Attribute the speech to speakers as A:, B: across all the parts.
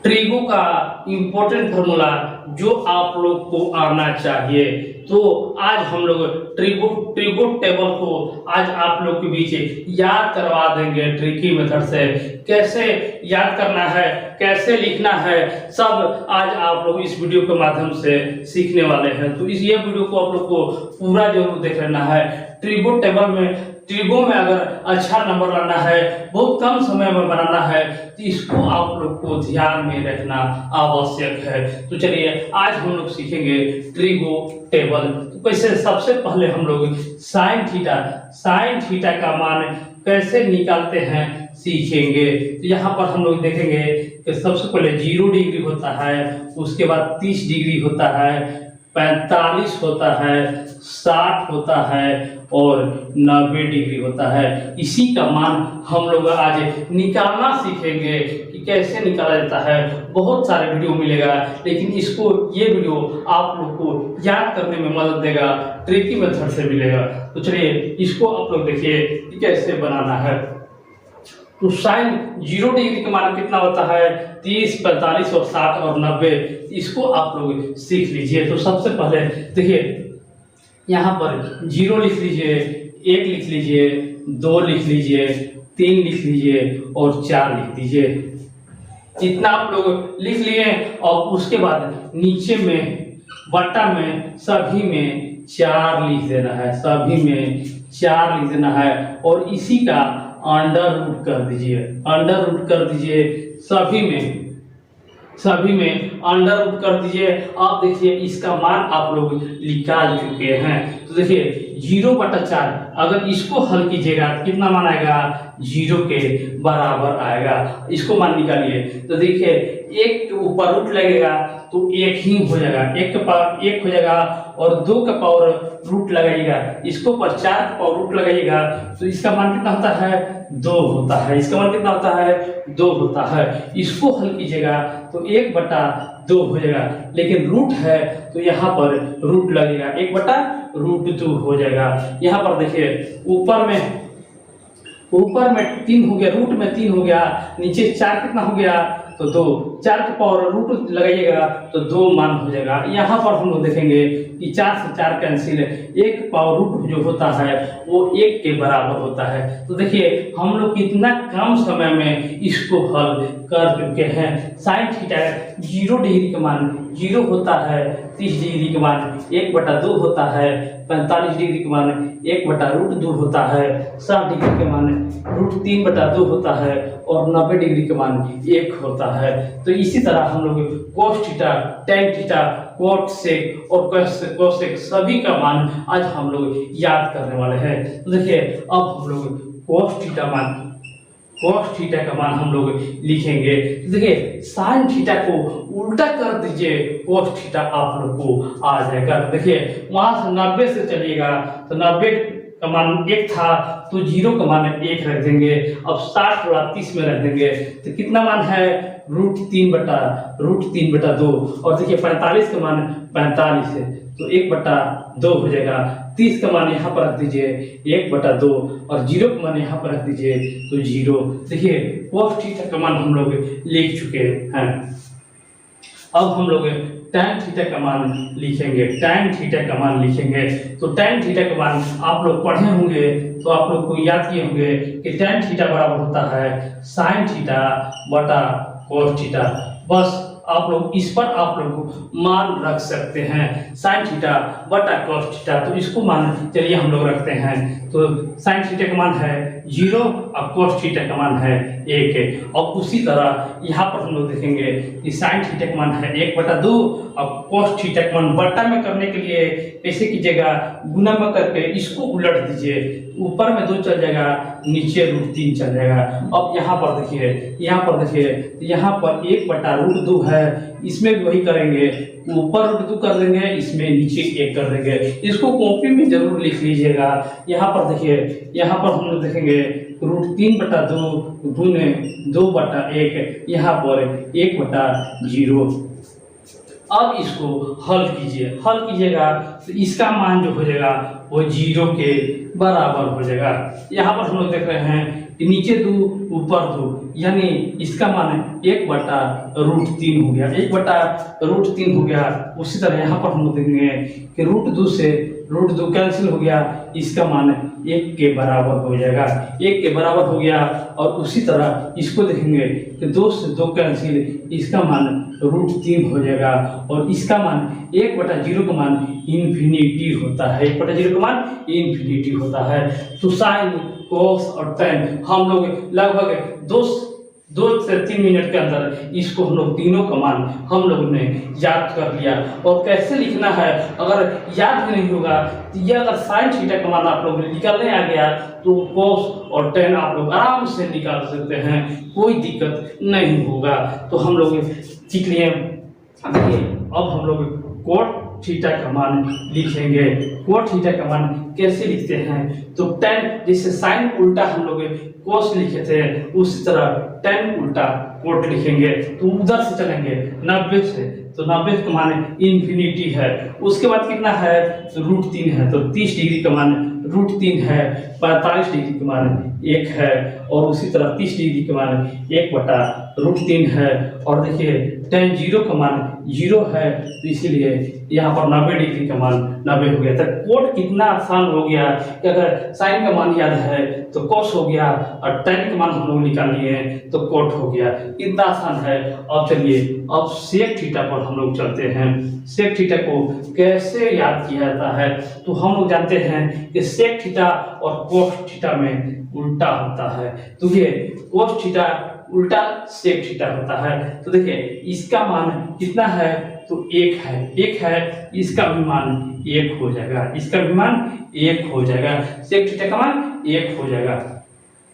A: Trigo का important formula जो आप लोग को आना चाहिए। तो आज हम लोग ट्रिगो टेबल को आज आप लोग के बीच याद करवा देंगे ट्रिकी मेथड से। कैसे याद करना है, कैसे लिखना है, सब आज आप लोग इस वीडियो के माध्यम से सीखने वाले हैं। तो इस ये वीडियो को आप लोग को पूरा जरूर देख लेना है। ट्रिगो में अगर अच्छा नंबर लाना है, बहुत कम समय में बनाना है, तो इसको आप लोग को ध्यान में रखना आवश्यक है। तो चलिए आज हम लोग सीखेंगे ट्रिगो टेबल। तो कैसे, सबसे पहले हम लोग साइन थीटा का मान कैसे निकालते हैं सीखेंगे। तो यहाँ पर हम लोग देखेंगे कि सबसे पहले 0 डिग्री होता है, उसके बाद 30 डिग्री होता है, 45 होता है, 60 होता है और 90 डिग्री होता है। इसी का मान हम लोग आज निकालना सीखेंगे कि कैसे निकाला जाता है। बहुत सारे वीडियो मिलेगा, लेकिन ये वीडियो आप लोग को याद करने में मदद देगा, ट्रिकी मेथड से मिलेगा। तो चलिए इसको आप लोग देखिए कि कैसे बनाना है। तो साइन 0 डिग्री का मान कितना होता है? 30, 45 और 60 और 90। इसको आप लोग सीख लीजिए। तो सबसे पहले देखिए यहाँ पर 0 लिख लीजिए, 1 लिख लीजिए, 2 लिख लीजिए, 3 लिख लीजिए और 4 लिख दीजिए। इतना आप लोग लिख लिए और उसके बाद नीचे में बट्टा में सभी में 4 लिख देना है, सभी में 4 लिख देना है और इसी का अंडर रूट कर दीजिए, अंडर रूट कर दीजिए, सभी में अंडर रूट कर दीजिए। आप देखिए इसका मान आप लोग निकाल चुके हैं। तो देखिए 0/4 अगर इसको हल कीजिएगा तो कितना मान आएगा? 0 के बराबर आएगा। इसको मान निकालिए तो देखिए 1 के ऊपर रूट लगेगा तो 1 ही हो जाएगा, 1 के पावर 1 हो जाएगा और 2 का पावर रूट लगाइएगा, इसको पर 4 का पावर रूट लगाइएगा तो इसका मान कितना होता है? 2 होता है। इसका मान कितना होता है? 2 होता है। इसको हल कीजिएगा तो 1/2 हो जाएगा, लेकिन रूट है तो यहाँ पर रूट लगेगा, 1/√2 हो जाएगा। यहाँ पर देखिए ऊपर में 3 हो गया, रूट में 3 हो गया, नीचे 4 कितना हो गया? तो 2, 4 के पावर रूट लगाइएगा तो 2 मान हो जाएगा। यहाँ पर हम लोग देखेंगे कि 4 से 4 कैंसिल है, 1 पावर रूट जो होता है वो 1 के बराबर होता है। तो देखिए हम लोग कितना कम समय में इसको हल कर चुके हैं। साइन थीटा 0 डिग्री का मान 0 होता है, 30 डिग्री का मान 1/2 होता है, 45 डिग्री का मान 1/√2 होता है, 60 डिग्री का मान √3/2 होता है और 90 डिग्री का मान 1 होता है। तो इसी तरह हम लोग cos theta, tan theta, cot sec और कोसेक सभी का मान आज हम लोग याद करने वाले हैं। तो देखिए अब हम लोग कोस थीटा का मान हम लोग लिखेंगे। तो देखिए साइन थीटा को उल्टा कर दीजिए, कोस थीटा आप लोग को आ जाएगा। तो देखिए वहां से 90 से चलिएगा तो 90 का मान 1 था तो 0 का मान 1 रख देंगे। अब 60 और 30 में रख देंगे तो कितना मान है? √3/2 और देखिए 45 का मान 45 है तो 1/2 हो जाएगा। 30 का मान यहाँ पर रख दीजिए 1/2 और 0 का मान यहाँ पर रख दीजिए तो 0। देखिए कोस थीटा का मान हम लोग लिख चुके हैं। अब हम लोग tan थीटा का मान लिखेंगे, tan थीटा का मान लिखेंगे। तो tan थीटा का मान आप लोग पढ़े होंगे तो आप लोग को याद किए होंगे कि tan थीटा बराबर होता है sin थीटा बटा cos थीटा। बस आप लोग इस पर आप लोग मान रख सकते हैं, sin थीटा बटा cos थीटा। तो इसको मान चलिए हम लोग रखते हैं। तो sin थीटा का मान है 0 और cos थीटा का मान है 1 है। और उसी तरह यहाँ पर हम लोग देखेंगे कि sin थीटा का मान है 1/2 और cos थीटा का मान बट्टा में करने के लिए कैसे कीजिएगा? गुना में करके इसको उलट दीजिए, ऊपर में 2 चल जाएगा, नीचे √3 चल जाएगा। अब यहाँ पर देखिए यहाँ पर 1/√2 है, इसमें भी वही करेंगे, ऊपर √2 कर देंगे, इसमें नीचे 1 कर देंगे। इसको कॉपी में जरूर लिख लीजिएगा। यहाँ पर देखिए यहाँ पर हम लोग देखेंगे √3/2 गुने 2/1, यहाँ पर 1/0। अब इसको हल कीजिएगा तो इसका मान जो हो जाएगा वो 0 के बराबर हो जाएगा। यहाँ पर हम लोग देख रहे हैं कि नीचे 2 ऊपर 2, यानी इसका मान 1/√3 हो गया, 1/√3 हो गया। उसी तरह यहाँ पर हम लोग देखेंगे कि √2 से √2 कैंसिल हो गया, इसका मान 1 के बराबर हो जाएगा, 1 के बराबर हो गया। और उसी तरह इसको देखेंगे कि 2 से 2 कैंसिल, इसका मान √3 हो जाएगा। और इसका मान 1/0 का मान इन्फिनिटी होता है, 1/0 का मान इन्फिनिटी होता है। तो साइन, कोस और टेन हम लोग लगभग 2 से 3 मिनट के अंदर इसको हम लोग तीनों का मान हम लोग ने याद कर लिया। और कैसे लिखना है अगर याद भी नहीं होगा तो ये अगर साइन थीटा का मान आप लोग निकालने आ गया तो कोस और टेन आप लोग आराम से निकाल सकते हैं, कोई दिक्कत नहीं होगा। तो हम लोग सीख लिए। देखिए अब हम लोग कोट थीटा का मान लिखेंगे। कोट थीटा का मान कैसे लिखते हैं? तो टेन, जैसे साइन उल्टा हम लोग कोस लिखे थे उसी तरह टेन उल्टा कोट लिखेंगे। तो उधर से चलेंगे 90 से, तो 90 का मान इन्फिनिटी है। उसके बाद कितना है? तो √3 है, तो 30 डिग्री का मान √3 है। 45 डिग्री का मान 1 है। और उसी तरह 30 डिग्री का मान 1/√3 है। और देखिए tan 0 का मान 0 है, तो इसीलिए यहाँ पर 90 डिग्री का मान 90 हो गया। तो कोट कितना आसान हो गया कि अगर साइन का मान याद है तो कोस हो गया, और tan का मान हम लोग निकाल लिए तो कोट हो गया। इतना आसान है। अब चलिए अब सेक थीटा पर हम लोग चलते हैं। सेक थीटा को कैसे याद किया जाता है? तो हम लोग जानते हैं कि सेक थीटा और कोस थीटा में उल्टा होता है। तो ये कोस थीटा उल्टा सेक थीटा होता है। तो देखिए इसका मान कितना है? तो 1 है, 1 है, इसका भी मान 1 हो जाएगा, इसका भी मान 1 हो जाएगा, सेक थीटा का मान 1 हो जाएगा।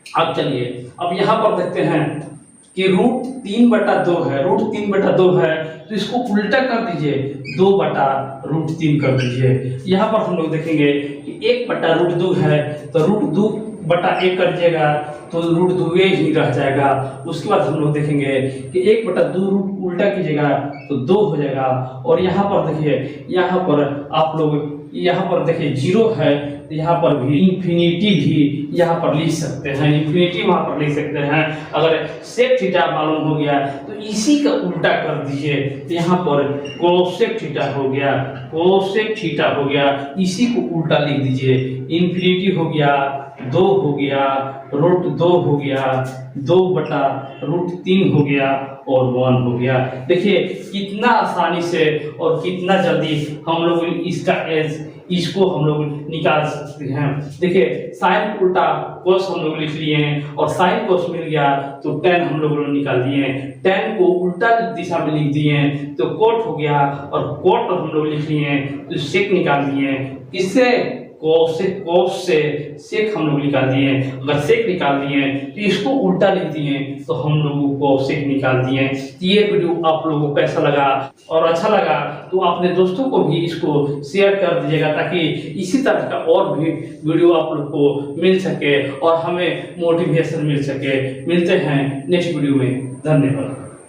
A: अब चलिए अब यहाँ पर देखते हैं कि √3/2 है, √3/2 है, तो इसको उल्टा कर दीजिए, 2/√3 कर दीजिए। यहाँ पर हम लोग देखेंगे कि 1/√2 है, तो √2/1 कर दीजिएगा तो √2 ही रह जाएगा। उसके बाद हम लोग देखेंगे कि 1/2 उल्टा कीजिएगा तो 2 हो जाएगा। और यहाँ पर देखिए, यहाँ पर आप लोग यहाँ पर देखिए 0 है, तो यहाँ पर भी इन्फिनिटी भी यहाँ पर लिख सकते हैं, इन्फिनिटी वहाँ पर लिख सकते हैं। अगर सेक थीटा मालूम हो गया तो इसी का उल्टा कर दीजिए, तो यहाँ पर कोसेक थीटा हो गया, कोसेक थीटा हो गया, इसी को उल्टा लिख दीजिए। इन्फिनिटी हो गया, 2 हो गया, √2 हो गया, 2/√3 हो गया और 1 हो गया। देखिए कितना आसानी से और कितना जल्दी हम लोग इसको हम लोग निकाल सकते हैं। देखिए साइन उल्टा कोस हम लोग लिख लिए हैं, और साइन कोस मिल गया तो tan हम लोग निकाल दिए हैं। tan को उल्टा दिशा में लिख दिए हैं तो कोट हो गया, और कोट हम लोग लिख लिए हैं तो सेक निकाल दिए हैं। किससे? कोस से सेक हम लोग निकाल दिए। अगर सेक निकाल दिए तो इसको उल्टा लिख दिए तो हम लोगों को सेक निकाल दिए। ये वीडियो आप लोगों को कैसा लगा और अच्छा लगा तो अपने दोस्तों को भी इसको शेयर कर दीजिएगा, ताकि इसी तरह का और भी वीडियो आप लोग को मिल सके और हमें मोटिवेशन मिल सके। मिलते हैं नेक्स्ट वीडियो में। धन्यवाद।